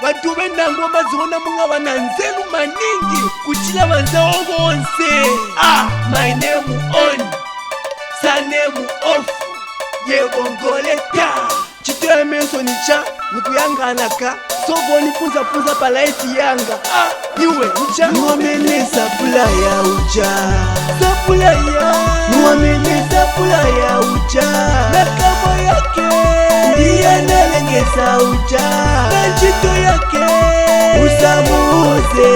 Bantu b'endangoma zibona munga bananzelu maningi kuchila banzawo bonse. My name on, sanemu off, yebongoleta. Chitoya menso nicha, nikuyanganaka. Sogo nipunza palaiti yanga. Niwe ucha, nuamene sapulaya ucha. Sapulaya, nuamene sapulaya ucha. Nakamo yake, ndiye nalengesa ucha. Nachito yake, usamuze.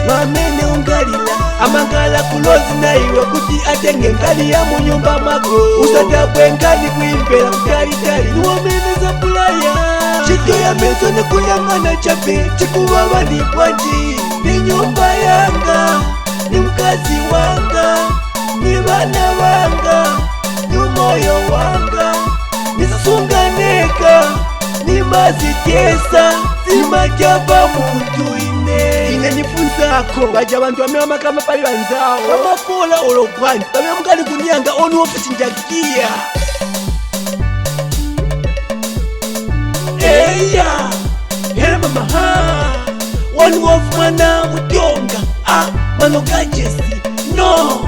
Nuamene ungalila, amangala kulozi na iwe kuti atenge nkali ya munyumba mako. Usatabwe nkali kuimpela mkalitali. Nuamene sapulaya. Chito ya meso ne kuyangana chape chikuwa wali bwanji. Ni nyumba yanga, ni mkazi wanga, ni bana wanga, ni moyo wanga. Nisusunganeka, ni mazitesa, si majaba muntu ine. Ine nifunza ako, baja bantu wamewa makama pali wanzao. Kama pola ologwani, bamewa mkali kunyanga onu ofisi njakia. Eya, hera mama one wolf mana mutonga. Mano gajesi, no.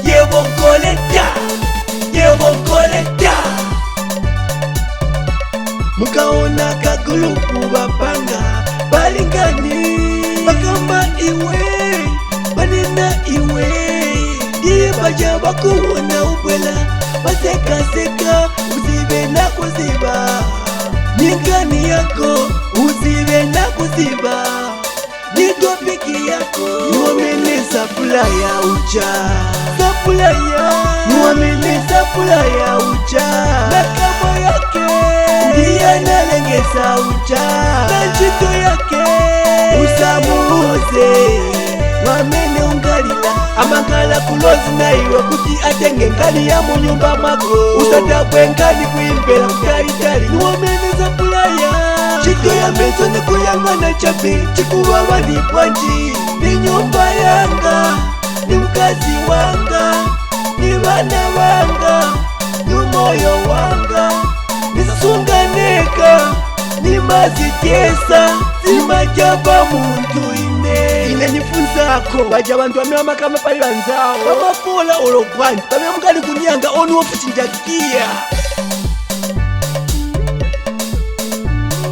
Yebongoleta. Mukaona kagulupu bapanga balingani. Bakamba iwe, banena iwe. Diye baja bakuona ubwela. Baseka uzibe na kuziba. Ningani yako uzibe na kuziba. Ni topiki yako. Nuamene sapulaya ucha. Sapulaya, nuamene sapulaya ucha. Nakamo yake, ndiye nalengesa ucha. Nachito yake, usamuze. Nuamene ungalila, amangala kulozi na iwe kuti atenge nkali ya munyumba mako. Usatabwe nkali kuimpela mkalitali. Nuamene sapulaya. Chito ya meso ne kuyangana chape chikuwa wali bwanji. Ni nyumba yanga, ni mkazi wanga, ni bana wanga, ni moyo wanga. Nisusunganeka, ni mazitesa, si majaba muntu ine. Ine nifunza ako, baja bantu wamewa makama pali wanzao. Kama pola ologwani, bamewa mkali kunyanga onu ofisi njakia.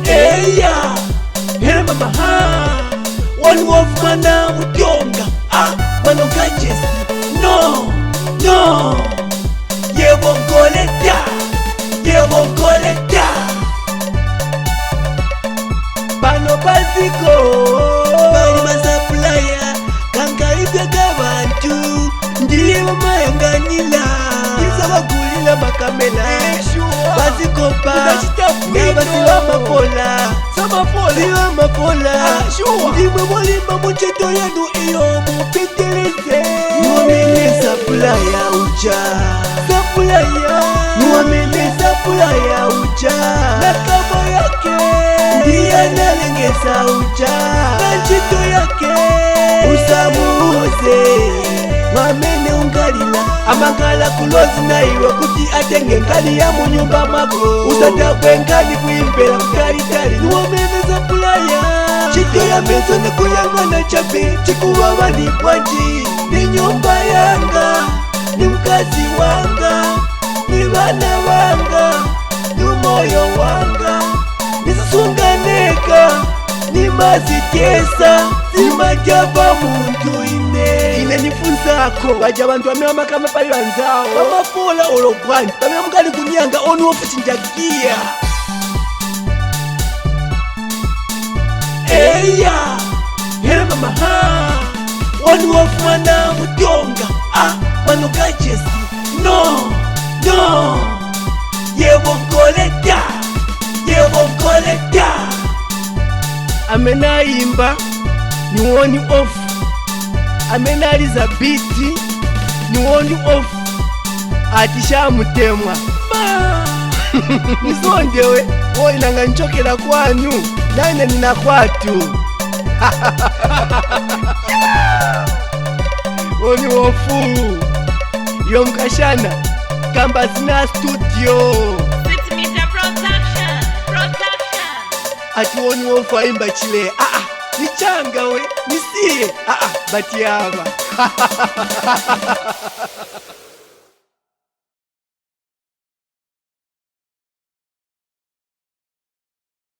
Eya, hera mama one wolf mana mutonga. Mano gajesi, no. Yebongoleta. Bano baziko bali masapulaya kangaibya gabantu. Ndiye bamayanganila isa bagulila makamela. Bazikopa nabasiwa mapola. Siwa mapola. Ndimwe mulimba muchito yanu iyo mupitilize. Nuamene sapulaya ucha. Nuamene sapulaya ucha. Nakamo yake, ndiye nalengesa ucha. Nachito yake, usamuze. Nuamene ungalila, amangala kulozi na iwe kuti atenge nkali ya munyumba mako. Usatabwe nkali kuimpela mkalitali. Nuamene sapulaya. Chito ya meso ne kuyangana chape chikuwa wali bwanji. Ni nyumba yanga, ni mkazi wanga, ni bana wanga, ni moyo wanga. Nisusunganeka, ni mazitesa, si majaba muntu ine. Ine nifunza ako, baja bantu wamewa makama pali wanzao. Kama pola ologwani, bamewa mkali kunyanga onu ofisi njakia. Eya, hera mama one wolf mana mutonga. Mano gajesi, no. Yebongoleta. Amenaimba ni woni off. Amenaliza biti ni woni off. Atisha mutemwa. Nisondewe, woi nanga nchokela kwanu. Nane nina kwatu. Woni ofu. Yo mkashana Kambazina Studio. It's Mr. Production. atuoni wofaimba chile ni changa we nisiye batiaba